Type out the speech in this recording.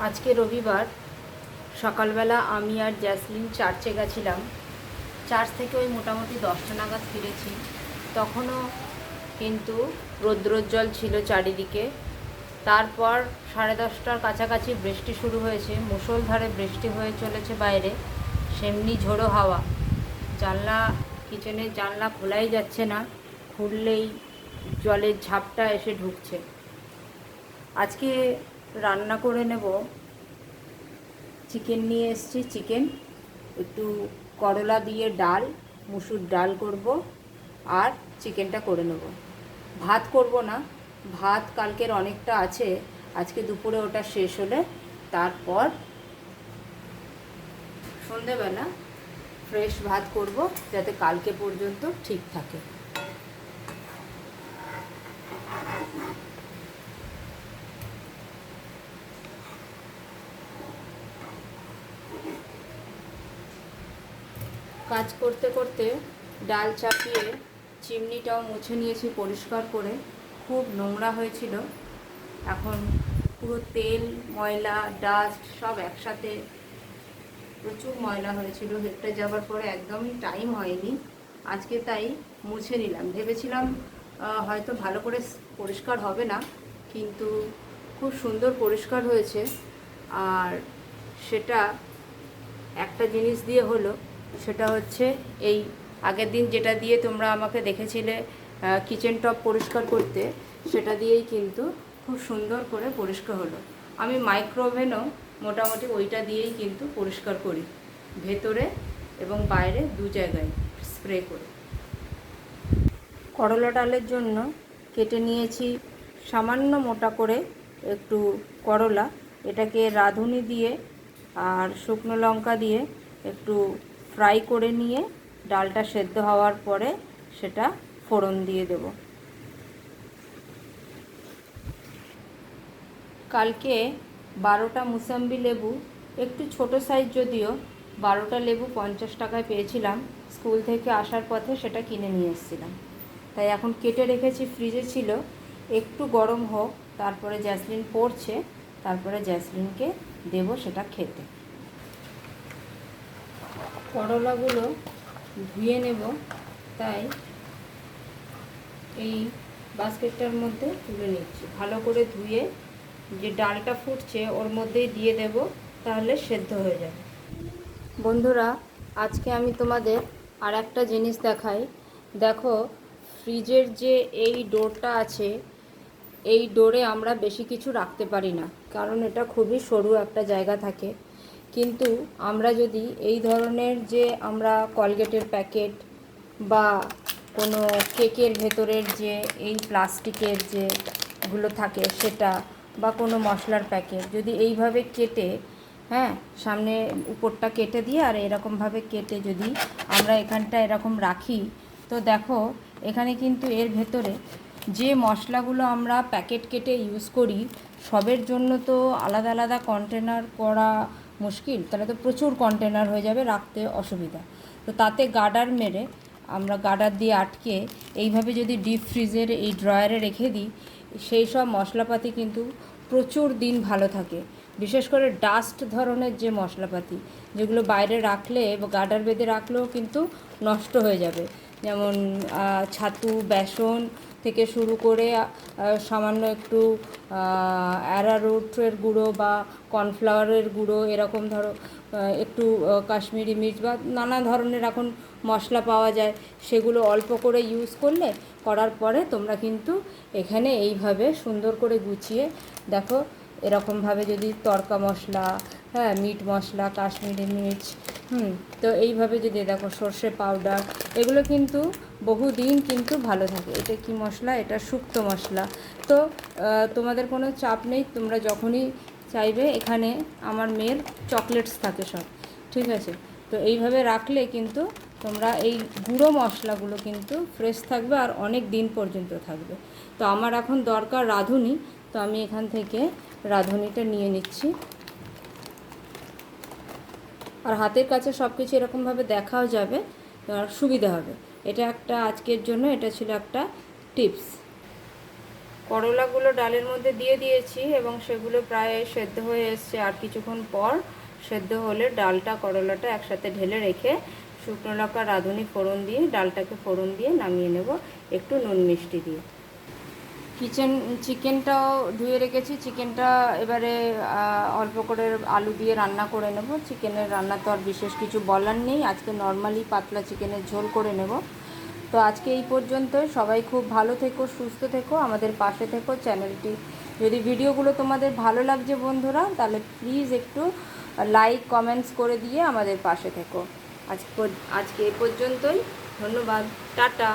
আজকে রবিবার সকালবেলা আমি আর জ্যাসলিন চার্চে গেছিলাম। চার্চ থেকে ওই মোটামুটি 10টা নাগাদ ফিরেছি। তখনও কিন্তু রৌদ্রোজ্জ্বল ছিল চারিদিকে। তারপর 10:30টার কাছাকাছি বৃষ্টি শুরু হয়েছে, মুষলধারে বৃষ্টি হয়ে চলেছে বাইরে, সেমনি ঝোড়ো হাওয়া। কিচেনের জানলা খোলাই যাচ্ছে না, খুললেই জলের ঝাপটা এসে ঢুকছে। আজকে রান্না করে নেব, চিকেন নিয়ে এসেছি। চিকেন একটু করলা দিয়ে ডাল, মুসুর ডাল করব, আর চিকেনটা করে নেব। ভাত করব না, ভাত কালকের অনেকটা আছে, আজকে দুপুরে ওটা শেষ হলে তারপর সন্ধেবেলা ফ্রেশ ভাত করব, যাতে কালকে পর্যন্ত ঠিক থাকে। কাজ করতে করতে ডাল চাপিয়ে চিমনিটাও মুছে নিয়েছি পরিষ্কার করে, খুব নোংরা হয়েছিল। এখন পুরো তেল, ময়লা, ডাস্ট সব একসাথে, প্রচুর ময়লা হয়েছিল। হেঁটে যাওয়ার পরে একদমই টাইম হয়নি আজকে, তাই মুছে নিলাম। ভেবেছিলাম হয়তো ভালো করে পরিষ্কার হবে না, কিন্তু খুব সুন্দর পরিষ্কার হয়েছে। আর সেটা একটা জিনিস দিয়ে হলো, সেটা হচ্ছে এই আগের দিন যেটা দিয়ে তোমরা আমাকে দেখেছিলে কিচেন টপ পরিষ্কার করতে, সেটা দিয়েই কিন্তু খুব সুন্দর করে পরিষ্কার হলো। আমি মাইক্রোওভেনও মোটামুটি ওইটা দিয়েই কিন্তু পরিষ্কার করি, ভেতরে এবং বাইরে দু জায়গায় স্প্রে করে। করলা ডালের জন্য কেটে নিয়েছি সামান্য মোটা করে একটু করলা। এটাকে রাঁধুনি দিয়ে আর শুকনো লঙ্কা দিয়ে একটু ফ্রাই করে নিয়ে ডালটা সেদ্ধ হওয়ার পরে সেটা ফোড়ন দিয়ে দেব। কালকে 12টা মুসাম্বি লেবু, একটু ছোট সাইজ যদিও, 12টা লেবু 50 টাকায় পেয়েছিলাম। স্কুল থেকে আসার পথে সেটা কিনে নিয়ে এসেছিলাম, তাই এখন কেটে রেখেছি, ফ্রিজে ছিল। একটু গরম হোক, তারপরে জ্যাসলিন পড়ছে, তারপরে জ্যাসলিনকে দেব সেটা খেতে। করলাগুলো ধুয়ে নেব, তাই এই বাস্কেটটার মধ্যে তুলে নিচ্ছি। ভালো করে ধুয়ে যে ডালটা ফুটছে ওর মধ্যেই দিয়ে দেব, তাহলে সেদ্ধ হয়ে যাবে। বন্ধুরা, আজকে আমি তোমাদের আর একটা জিনিস দেখাই। দেখো, ফ্রিজের যে এই ডোরটা আছে, এই ডোরে আমরা বেশি কিছু রাখতে পারি না, কারণ এটা খুবই সরু একটা জায়গা থাকে। কিন্তু আমরা যদি এই ধরনের যে আমরা কলগেটের প্যাকেট বা কোনো কেকের ভেতরের যে এই প্লাস্টিকের যেগুলো থাকে সেটা, বা কোনো মশলার প্যাকেট যদি এইভাবে কেটে, হ্যাঁ, সামনে উপরটা কেটে দিয়ে আর এরকমভাবে কেটে যদি আমরা এখানটা এরকম রাখি, তো দেখো এখানে কিন্তু এর ভেতরে যে মশলাগুলো আমরা প্যাকেট কেটে ইউজ করি, সবের জন্য তো আলাদা আলাদা কন্টেনার করা মুশকিল, তাহলে তো প্রচুর কন্টেনার হয়ে যাবে, রাখতে অসুবিধা। তো তাতে গার্ডার মেরে, আমরা গার্ডার দিয়ে আটকে এইভাবে যদি ডিপ ফ্রিজের এই ড্রয়ারে রেখে দিই, সেই সব মশলাপাতি কিন্তু প্রচুর দিন ভালো থাকে। বিশেষ করে ডাস্ট ধরনের যে মশলাপাতি, যেগুলো বাইরে রাখলে বা গার্ডার বেঁধে রাখলেও কিন্তু নষ্ট হয়ে যাবে, যেমন ছাতু, বেসন থেকে শুরু করে সামান্য একটু অ্যারারুটের গুঁড়ো বা কর্নফ্লাওয়ারের গুঁড়ো, এরকম ধরো একটু কাশ্মীরি মির্চ বা নানা ধরনের এখন মশলা পাওয়া যায়, সেগুলো অল্প করে ইউজ করার পরে তোমরা কিন্তু এখানে এইভাবে সুন্দর করে গুছিয়ে দেখো, এরকমভাবে যদি তড়কা মশলা, হ্যাঁ, মিট মশলা, কাশ্মীরি মির্চ, তো এইভাবে যদি দেখো, সর্ষে পাউডার, এগুলো কিন্তু বহুদিন কিন্তু ভালো থাকে। এটা কি মশলা? এটা শুক্তো মশলা। তো তোমাদের কোনো চাপ নেই, তোমরা যখনই চাইবে, এখানে আমার মেয়ের চকলেটস থাকে সব, ঠিক আছে? তো এইভাবে রাখলে কিন্তু তোমরা এই গুঁড়ো মশলাগুলো কিন্তু ফ্রেশ থাকবে আর অনেক দিন পর্যন্ত থাকবে। তো আমার এখন দরকার রাঁধুনি, তো আমি এখান থেকে রাঁধুনিটা নিয়ে নিচ্ছি। আর হাতের কাছে সব কিছু এরকমভাবে দেখাও যাবে, সুবিধা হবে। এটা একটা আজকের জন্য, এটা ছিল একটা টিপস। করলাগুলো ডালের মধ্যে দিয়ে দিয়েছি এবং সেগুলো প্রায় সেদ্ধ হয়ে এসছে। আর কিছুক্ষণ পর সেদ্ধ হলে ডালটা করলাটা একসাথে ঢেলে রেখে শুকনো লঙ্কা রাঁধুনি ফোড়ন দিয়ে ডালটাকে ফোড়ন দিয়ে নামিয়ে নেব একটু নুন মিষ্টি দিয়ে। চিকেনটাও ধুয়ে রেখেছি। চিকেনটা এবারে অল্প করে আলু দিয়ে রান্না করে নেব। চিকেনের রান্না তো আর বিশেষ কিছু বলার নেই, আজকে নর্মালি পাতলা চিকেনের ঝোল করে নেব। তো আজকে এই পর্যন্তই। সবাই খুব ভালো থেকো, সুস্থ থেকো, আমাদের পাশে থেকো। চ্যানেলটি যদি ভিডিওগুলো তোমাদের ভালো লাগছে বন্ধুরা, তাহলে প্লিজ একটু লাইক কমেন্টস করে দিয়ে আমাদের পাশে থেকো। আজকে এই পর্যন্তই। ধন্যবাদ। টাটা।